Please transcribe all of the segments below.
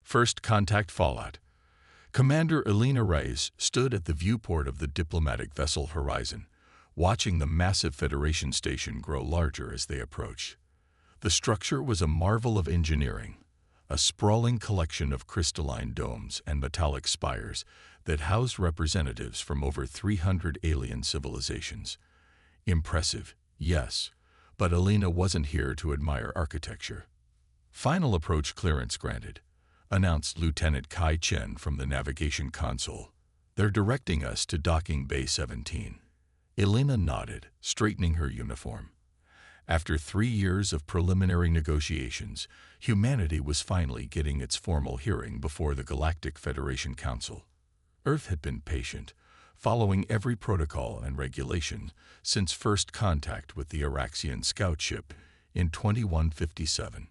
First Contact Fallout. Commander Elena Reyes stood at the viewport of the diplomatic vessel Horizon, watching the massive Federation station grow larger as they approached. The structure was a marvel of engineering, a sprawling collection of crystalline domes and metallic spires that housed representatives from over 300 alien civilizations. Impressive, yes, but Elena wasn't here to admire architecture. Final approach clearance granted, announced Lieutenant Kai Chen from the navigation console. They're directing us to docking Bay 17. Elena nodded, straightening her uniform. After 3 years of preliminary negotiations, humanity was finally getting its formal hearing before the Galactic Federation Council. Earth had been patient, following every protocol and regulation since first contact with the Araxian scout ship in 2157.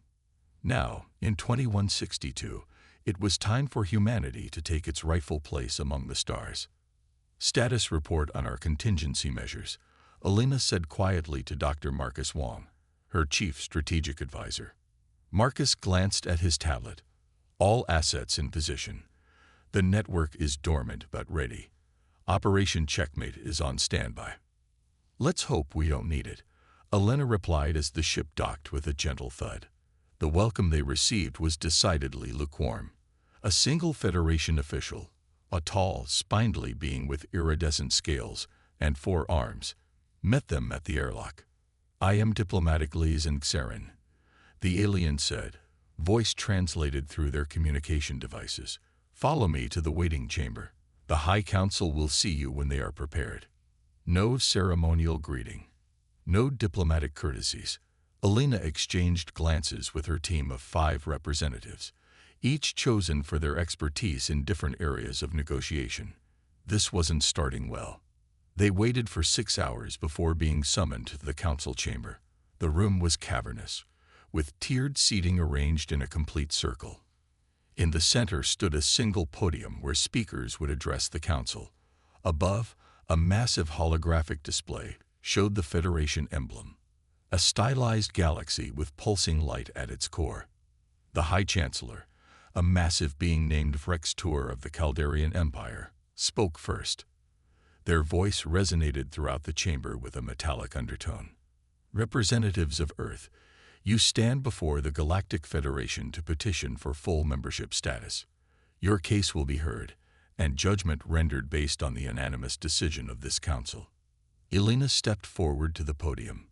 Now, in 2162, it was time for humanity to take its rightful place among the stars. Status report on our contingency measures, Elena said quietly to Dr. Marcus Wong, her chief strategic advisor. Marcus glanced at his tablet. All assets in position. The network is dormant but ready. Operation Checkmate is on standby. Let's hope we don't need it, Elena replied as the ship docked with a gentle thud. The welcome they received was decidedly lukewarm. A single Federation official, a tall, spindly being with iridescent scales and 4 arms, met them at the airlock. I am Diplomatic Liaison Xerin, the alien said, voice translated through their communication devices. Follow me to the waiting chamber. The High Council will see you when they are prepared. No ceremonial greeting. No diplomatic courtesies. Elena exchanged glances with her team of 5 representatives, each chosen for their expertise in different areas of negotiation. This wasn't starting well. They waited for 6 hours before being summoned to the council chamber. The room was cavernous, with tiered seating arranged in a complete circle. In the center stood a single podium where speakers would address the council. Above, a massive holographic display showed the Federation emblem, a stylized galaxy with pulsing light at its core. The High Chancellor, a massive being named Vrextor of the Caldarian Empire, spoke first. Their voice resonated throughout the chamber with a metallic undertone. Representatives of Earth, you stand before the Galactic Federation to petition for full membership status. Your case will be heard, and judgment rendered based on the unanimous decision of this council. Elena stepped forward to the podium.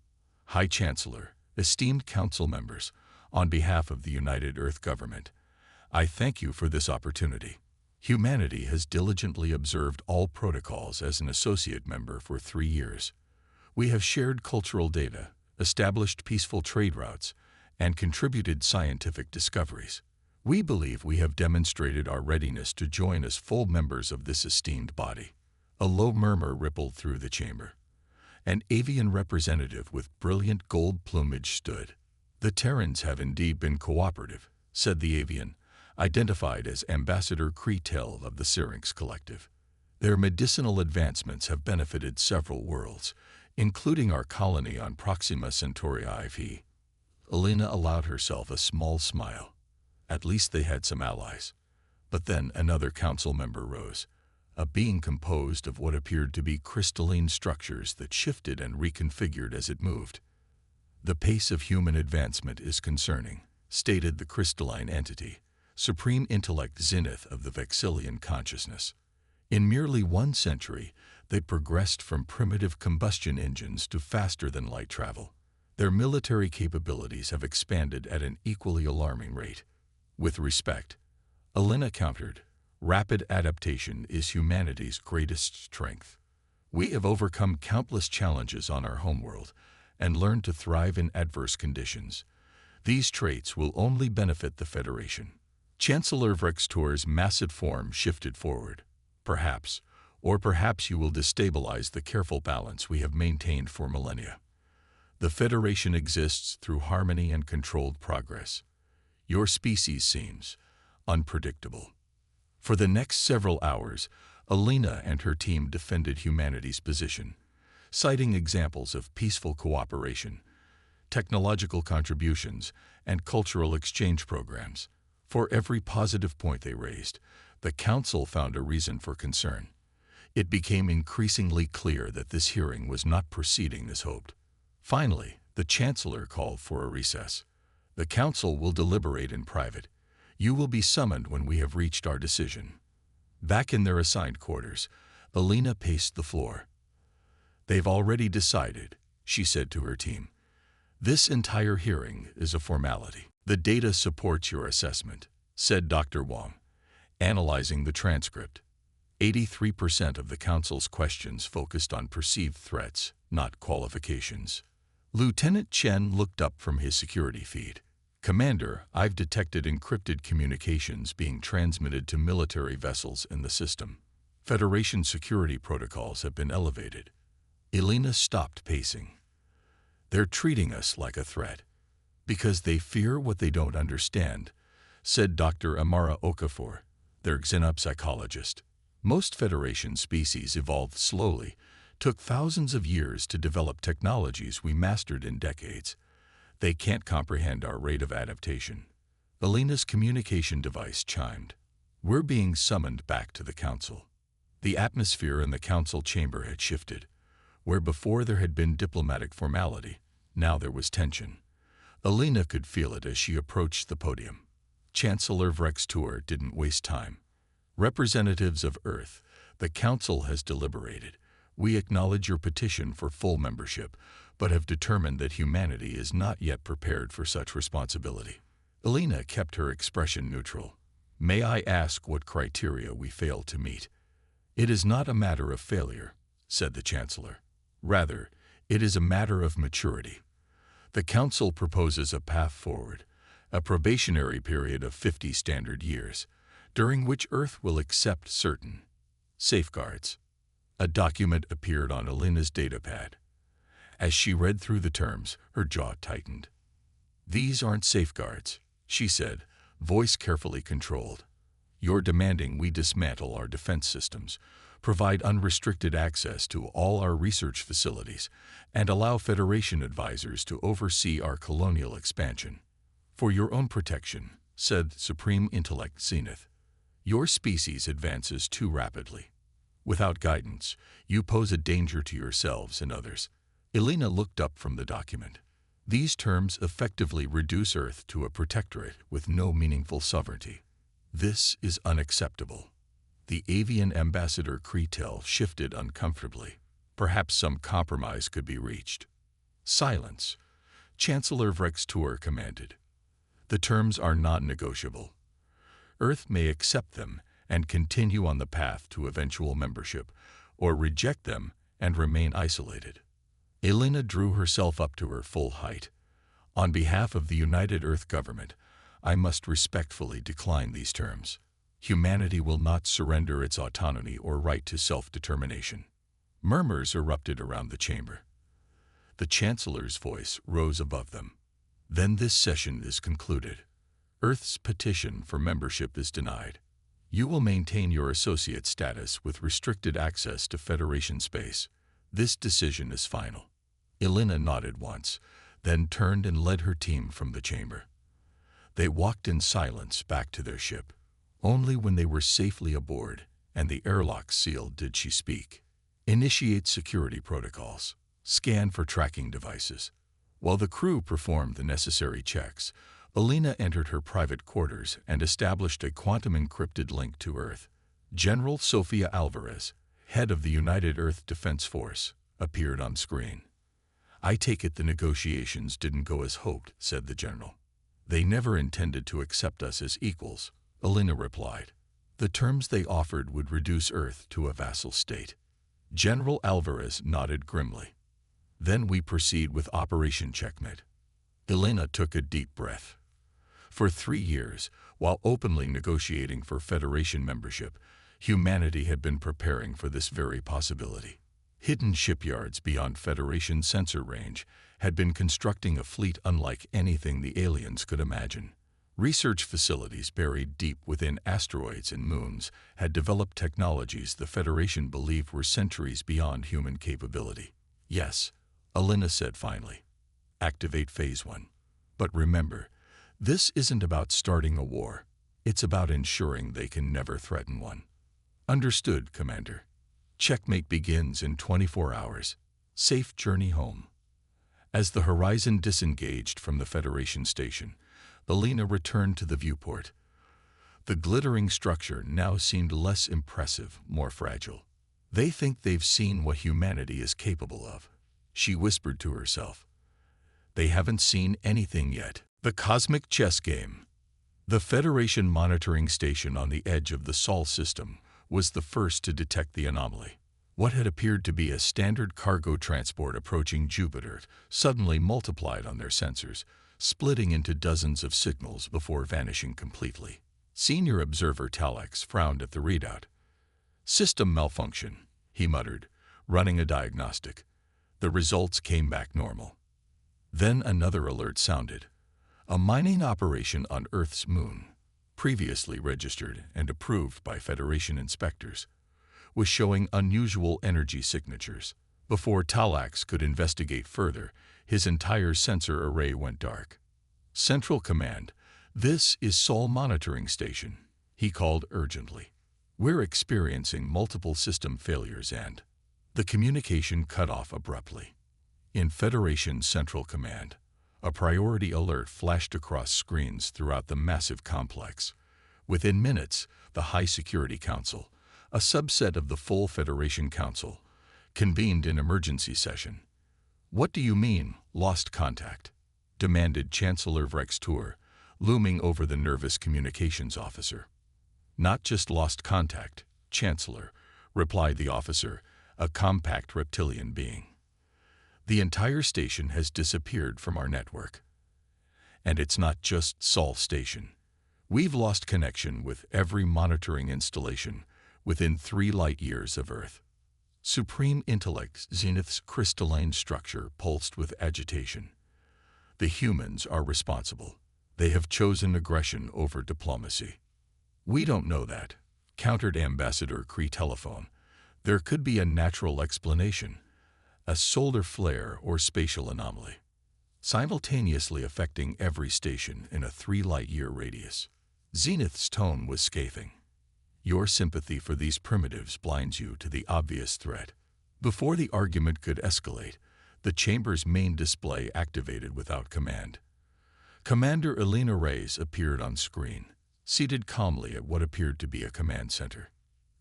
High Chancellor, esteemed council members, on behalf of the United Earth Government, I thank you for this opportunity. Humanity has diligently observed all protocols as an associate member for 3 years. We have shared cultural data, established peaceful trade routes, and contributed scientific discoveries. We believe we have demonstrated our readiness to join as full members of this esteemed body. A low murmur rippled through the chamber. An avian representative with brilliant gold plumage stood. The Terrans have indeed been cooperative, said the avian, identified as Ambassador Kretel of the Syrinx Collective. Their medicinal advancements have benefited several worlds, including our colony on Proxima Centauri IV. Elena allowed herself a small smile. At least they had some allies. But then another council member rose, a being composed of what appeared to be crystalline structures that shifted and reconfigured as it moved. The pace of human advancement is concerning, stated the crystalline entity, supreme intellect zenith of the Vexillian consciousness. In merely 1 century, they progressed from primitive combustion engines to faster-than-light travel. Their military capabilities have expanded at an equally alarming rate. With respect, Elena countered, rapid adaptation is humanity's greatest strength. We have overcome countless challenges on our homeworld and learned to thrive in adverse conditions. These traits will only benefit the Federation. Chancellor Vrextor's massive form shifted forward. Perhaps you will destabilize the careful balance we have maintained for millennia. The Federation exists through harmony and controlled progress. Your species seems unpredictable. For the next several hours, Elena and her team defended humanity's position, citing examples of peaceful cooperation, technological contributions, and cultural exchange programs. For every positive point they raised, the Council found a reason for concern. It became increasingly clear that this hearing was not proceeding as hoped. Finally, the Chancellor called for a recess. The Council will deliberate in private. You will be summoned when we have reached our decision. Back in their assigned quarters, Alina paced the floor. They've already decided, she said to her team. This entire hearing is a formality. The data supports your assessment, said Dr. Wong, analyzing the transcript. 83% of the Council's questions focused on perceived threats, not qualifications. Lieutenant Chen looked up from his security feed. Commander, I've detected encrypted communications being transmitted to military vessels in the system. Federation security protocols have been elevated. Elena stopped pacing. They're treating us like a threat. Because they fear what they don't understand, said Dr. Amara Okafor, their xenopsychologist. Most Federation species evolved slowly, took thousands of years to develop technologies we mastered in decades. They can't comprehend our rate of adaptation. Elena's communication device chimed. We're being summoned back to the Council. The atmosphere in the Council chamber had shifted. Where before there had been diplomatic formality, now there was tension. Elena could feel it as she approached the podium. Chancellor Vrextur didn't waste time. Representatives of Earth, the Council has deliberated. We acknowledge your petition for full membership, but have determined that humanity is not yet prepared for such responsibility. Elena kept her expression neutral. May I ask what criteria we failed to meet? It is not a matter of failure, said the Chancellor. Rather, it is a matter of maturity. The Council proposes a path forward, a probationary period of 50 standard years, during which Earth will accept certain safeguards. A document appeared on Elena's datapad. As she read through the terms, her jaw tightened. These aren't safeguards, she said, voice carefully controlled. You're demanding we dismantle our defense systems, provide unrestricted access to all our research facilities, and allow Federation advisors to oversee our colonial expansion. For your own protection, said Supreme Intellect Zenith, your species advances too rapidly. Without guidance, you pose a danger to yourselves and others. Elena looked up from the document. These terms effectively reduce Earth to a protectorate with no meaningful sovereignty. This is unacceptable. The avian ambassador Kretel shifted uncomfortably. Perhaps some compromise could be reached. Silence, Chancellor Vrextur commanded. The terms are non-negotiable. Earth may accept them and continue on the path to eventual membership, or reject them and remain isolated. Elena drew herself up to her full height. On behalf of the United Earth Government, I must respectfully decline these terms. Humanity will not surrender its autonomy or right to self-determination. Murmurs erupted around the chamber. The Chancellor's voice rose above them. Then this session is concluded. Earth's petition for membership is denied. You will maintain your associate status with restricted access to Federation space. This decision is final. Elena nodded once, then turned and led her team from the chamber. They walked in silence back to their ship. Only when they were safely aboard and the airlock sealed did she speak. Initiate security protocols. Scan for tracking devices. While the crew performed the necessary checks, Elena entered her private quarters and established a quantum-encrypted link to Earth. General Sofia Alvarez, head of the United Earth Defense Force, appeared on screen. I take it the negotiations didn't go as hoped, said the general. They never intended to accept us as equals, Elena replied. The terms they offered would reduce Earth to a vassal state. General Alvarez nodded grimly. Then we proceed with Operation Checkmate. Elena took a deep breath. For 3 years, while openly negotiating for Federation membership, humanity had been preparing for this very possibility. Hidden shipyards beyond Federation sensor range had been constructing a fleet unlike anything the aliens could imagine. Research facilities buried deep within asteroids and moons had developed technologies the Federation believed were centuries beyond human capability. Yes, Elena said finally. Activate Phase 1. But remember, this isn't about starting a war. It's about ensuring they can never threaten one. Understood, Commander. Checkmate begins in 24 hours. Safe journey home. As the Horizon disengaged from the Federation station, Alina returned to the viewport. The glittering structure now seemed less impressive, more fragile. They think they've seen what humanity is capable of, she whispered to herself. They haven't seen anything yet. The cosmic chess game. The Federation monitoring station on the edge of the Sol system was the first to detect the anomaly. What had appeared to be a standard cargo transport approaching Jupiter suddenly multiplied on their sensors, splitting into dozens of signals before vanishing completely. Senior observer Talax frowned at the readout. System malfunction, he muttered, running a diagnostic. The results came back normal. Then another alert sounded. A mining operation on Earth's moon, previously registered and approved by Federation inspectors, was showing unusual energy signatures. Before Talax could investigate further, his entire sensor array went dark. Central Command, this is Sol Monitoring Station, he called urgently. We're experiencing multiple system failures and... The communication cut off abruptly. In Federation Central Command, a priority alert flashed across screens throughout the massive complex. Within minutes, the High Security Council, a subset of the full Federation Council, convened an emergency session. What do you mean, lost contact? Demanded Chancellor Vrextur, looming over the nervous communications officer. Not just lost contact, Chancellor, replied the officer, a compact reptilian being. The entire station has disappeared from our network. And it's not just Sol Station. We've lost connection with every monitoring installation within 3 light-years of Earth. Supreme Intellect Zenith's crystalline structure pulsed with agitation. The humans are responsible. They have chosen aggression over diplomacy. We don't know that, countered Ambassador Kree Telephone. There could be a natural explanation, a solar flare or spatial anomaly, simultaneously affecting every station in a 3 light-year radius. Zenith's tone was scathing. Your sympathy for these primitives blinds you to the obvious threat. Before the argument could escalate, the chamber's main display activated without command. Commander Alina Reyes appeared on screen, seated calmly at what appeared to be a command center.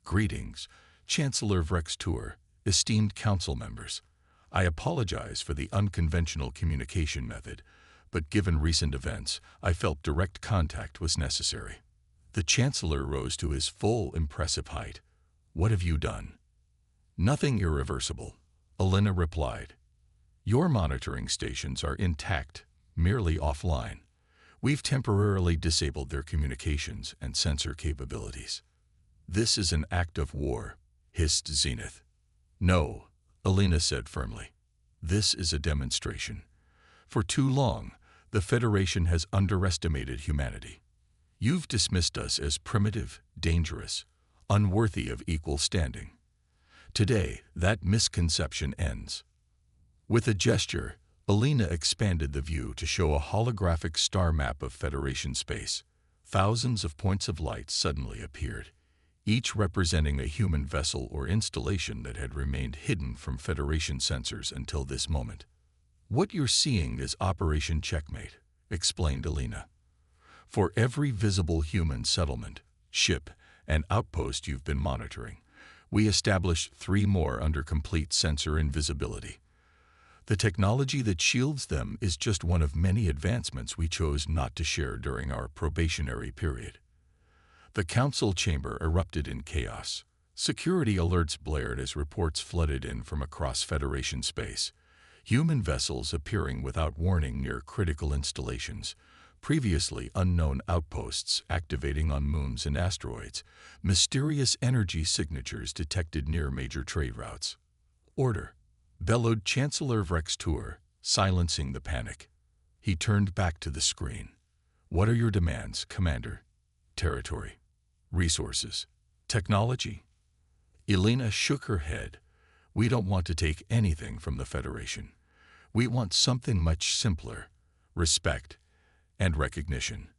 Greetings, Chancellor Vrextur, esteemed council members. I apologize for the unconventional communication method, but given recent events, I felt direct contact was necessary. The Chancellor rose to his full, impressive height. What have you done? Nothing irreversible, Alina replied. Your monitoring stations are intact, merely offline. We've temporarily disabled their communications and sensor capabilities. This is an act of war, hissed Zenith. No, Alina said firmly. This is a demonstration. For too long, the Federation has underestimated humanity. You've dismissed us as primitive, dangerous, unworthy of equal standing. Today, that misconception ends. With a gesture, Alina expanded the view to show a holographic star map of Federation space. Thousands of points of light suddenly appeared, each representing a human vessel or installation that had remained hidden from Federation sensors until this moment. What you're seeing is Operation Checkmate, explained Alina. For every visible human settlement, ship, and outpost you've been monitoring, we established 3 more under complete sensor invisibility. The technology that shields them is just one of many advancements we chose not to share during our probationary period. The council chamber erupted in chaos. Security alerts blared as reports flooded in from across Federation space. Human vessels appearing without warning near critical installations, previously unknown outposts activating on moons and asteroids, mysterious energy signatures detected near major trade routes. Order, bellowed Chancellor Vrextur, silencing the panic. He turned back to the screen. What are your demands, Commander? Territory, resources, technology? Alina shook her head. We don't want to take anything from the Federation. We want something much simpler, respect and recognition.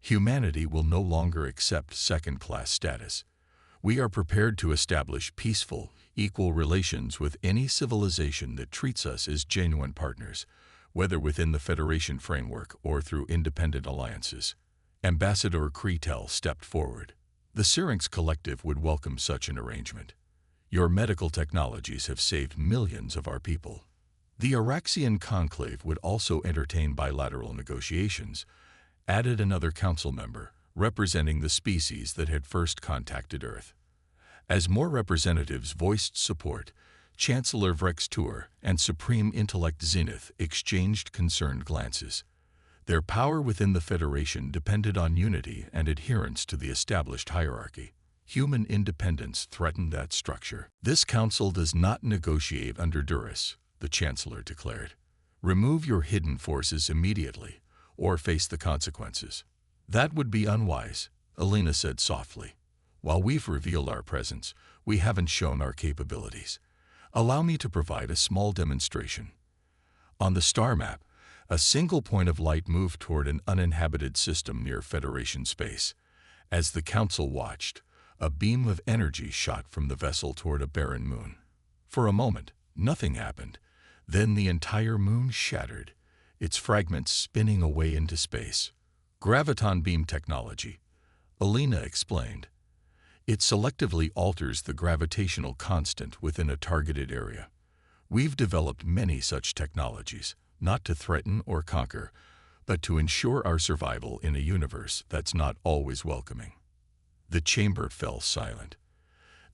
Humanity will no longer accept second-class status. We are prepared to establish peaceful, equal relations with any civilization that treats us as genuine partners, whether within the Federation framework or through independent alliances. Ambassador Kretel stepped forward. The Syrinx Collective would welcome such an arrangement. Your medical technologies have saved millions of our people. The Araxian Conclave would also entertain bilateral negotiations, added another council member, representing the species that had first contacted Earth. As more representatives voiced support, Chancellor Vrextur and Supreme Intellect Zenith exchanged concerned glances. Their power within the Federation depended on unity and adherence to the established hierarchy. Human independence threatened that structure. This council does not negotiate under duress, the Chancellor declared. Remove your hidden forces immediately, or face the consequences. That would be unwise, Alina said softly. While we've revealed our presence, we haven't shown our capabilities. Allow me to provide a small demonstration. On the star map, a single point of light moved toward an uninhabited system near Federation space. As the Council watched, a beam of energy shot from the vessel toward a barren moon. For a moment, nothing happened. Then the entire moon shattered, its fragments spinning away into space. Graviton beam technology, Alina explained. It selectively alters the gravitational constant within a targeted area. We've developed many such technologies, not to threaten or conquer, but to ensure our survival in a universe that's not always welcoming. The chamber fell silent.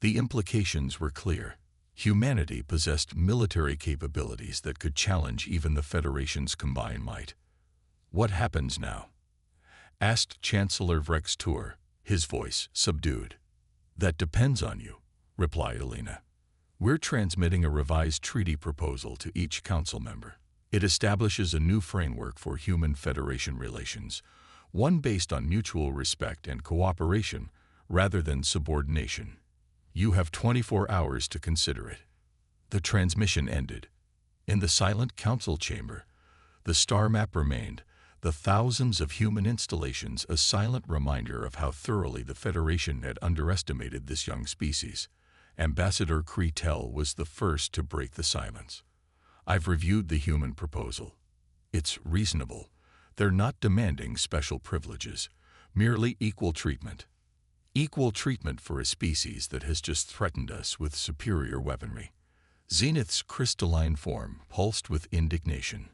The implications were clear. Humanity possessed military capabilities that could challenge even the Federation's combined might. What happens now? Asked Chancellor Vrextur, his voice subdued. That depends on you, replied Alina. We're transmitting a revised treaty proposal to each council member. It establishes a new framework for human Federation relations, one based on mutual respect and cooperation rather than subordination. You have 24 hours to consider it. The transmission ended. In the silent council chamber, the star map remained, the thousands of human installations a silent reminder of how thoroughly the Federation had underestimated this young species. Ambassador Kretel was the first to break the silence. I've reviewed the human proposal. It's reasonable. They're not demanding special privileges, merely equal treatment. Equal treatment for a species that has just threatened us with superior weaponry. Zenith's crystalline form pulsed with indignation.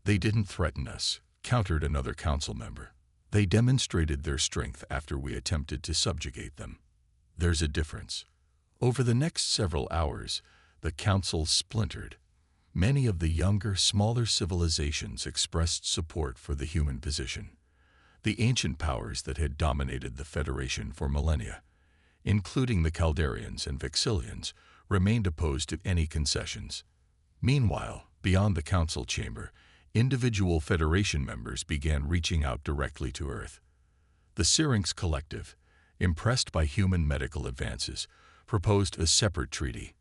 They didn't threaten us, countered another council member. They demonstrated their strength after we attempted to subjugate them. There's a difference. Over the next several hours, the council splintered. Many of the younger, smaller civilizations expressed support for the human position. The ancient powers that had dominated the Federation for millennia, including the Caldarians and Vexillians, remained opposed to any concessions. Meanwhile, beyond the council chamber, individual Federation members began reaching out directly to Earth. The Syrinx Collective, impressed by human medical advances, proposed a separate treaty.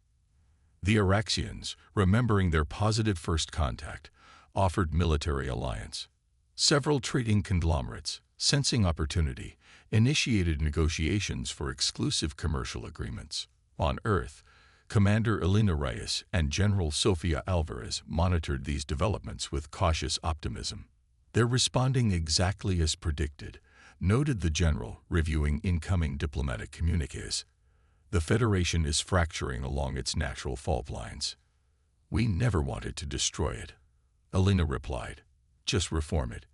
The Araxians, remembering their positive first contact, offered military alliance. Several trading conglomerates, sensing opportunity, initiated negotiations for exclusive commercial agreements. On Earth, Commander Elena Reyes and General Sofia Alvarez monitored these developments with cautious optimism. They're responding exactly as predicted, noted the general, reviewing incoming diplomatic communiques. The Federation is fracturing along its natural fault lines. We never wanted to destroy it, Elena replied. Just reform it.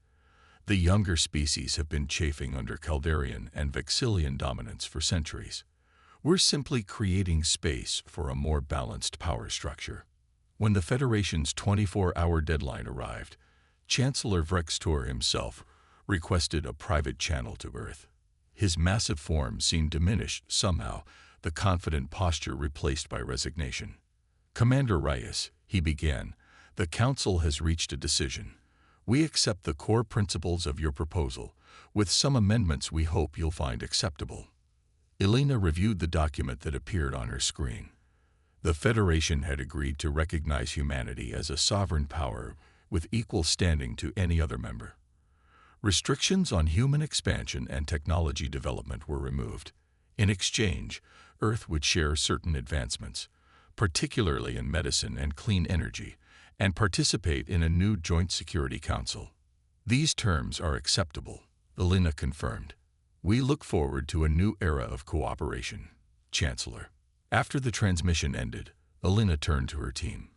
The younger species have been chafing under Caldarian and Vexillian dominance for centuries. We're simply creating space for a more balanced power structure. When the Federation's 24-hour deadline arrived, Chancellor Vrextur himself requested a private channel to Earth. His massive form seemed diminished somehow, the confident posture replaced by resignation. Commander Reyes, he began, the Council has reached a decision. We accept the core principles of your proposal, with some amendments we hope you'll find acceptable. Elena reviewed the document that appeared on her screen. The Federation had agreed to recognize humanity as a sovereign power with equal standing to any other member. Restrictions on human expansion and technology development were removed. In exchange, Earth would share certain advancements, particularly in medicine and clean energy, and participate in a new Joint Security Council. These terms are acceptable, Elena confirmed. We look forward to a new era of cooperation, Chancellor. After the transmission ended, Elena turned to her team.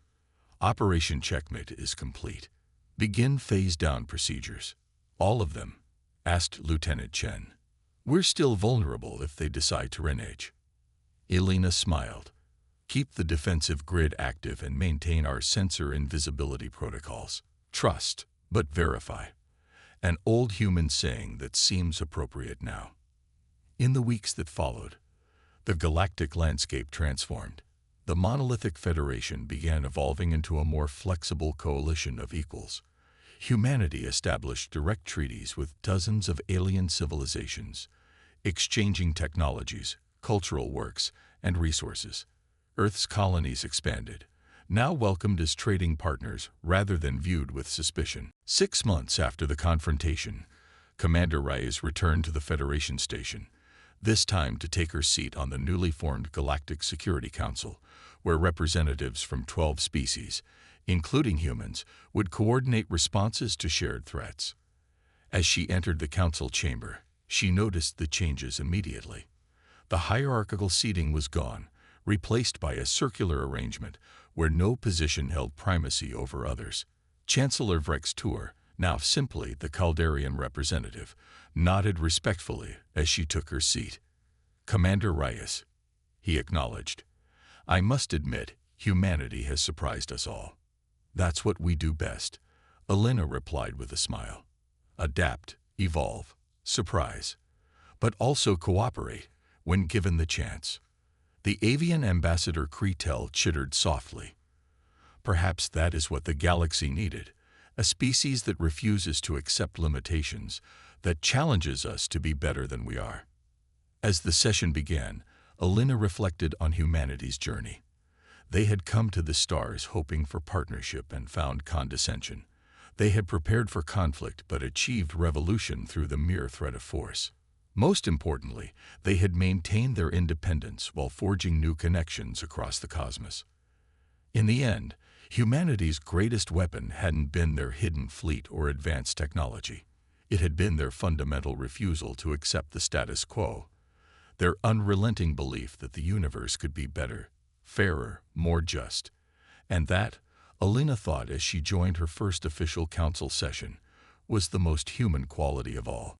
Operation Checkmate is complete. Begin phase-down procedures. All of them, asked Lieutenant Chen. We're still vulnerable if they decide to renege. Elena smiled. Keep the defensive grid active and maintain our sensor invisibility protocols. Trust, but verify. An old human saying that seems appropriate now. In the weeks that followed, the galactic landscape transformed. The monolithic Federation began evolving into a more flexible coalition of equals. Humanity established direct treaties with dozens of alien civilizations, exchanging technologies, cultural works, and resources. Earth's colonies expanded, now welcomed as trading partners rather than viewed with suspicion. 6 months after the confrontation, Commander Reyes returned to the Federation station, this time to take her seat on the newly formed Galactic Security Council, where representatives from 12 species, including humans, would coordinate responses to shared threats. As she entered the council chamber, she noticed the changes immediately. The hierarchical seating was gone, replaced by a circular arrangement where no position held primacy over others. Chancellor Vrextur, now simply the Caldarian representative, nodded respectfully as she took her seat. Commander Reyes, he acknowledged. I must admit, humanity has surprised us all. That's what we do best, Elena replied with a smile. Adapt, evolve, surprise, but also cooperate when given the chance. The avian ambassador Kretel chittered softly. Perhaps that is what the galaxy needed, a species that refuses to accept limitations, that challenges us to be better than we are. As the session began, Elena reflected on humanity's journey. They had come to the stars hoping for partnership and found condescension. They had prepared for conflict but achieved revolution through the mere threat of force. Most importantly, they had maintained their independence while forging new connections across the cosmos. In the end, humanity's greatest weapon hadn't been their hidden fleet or advanced technology. It had been their fundamental refusal to accept the status quo, their unrelenting belief that the universe could be better, fairer, more just. And that, Elena thought as she joined her first official council session, was the most human quality of all.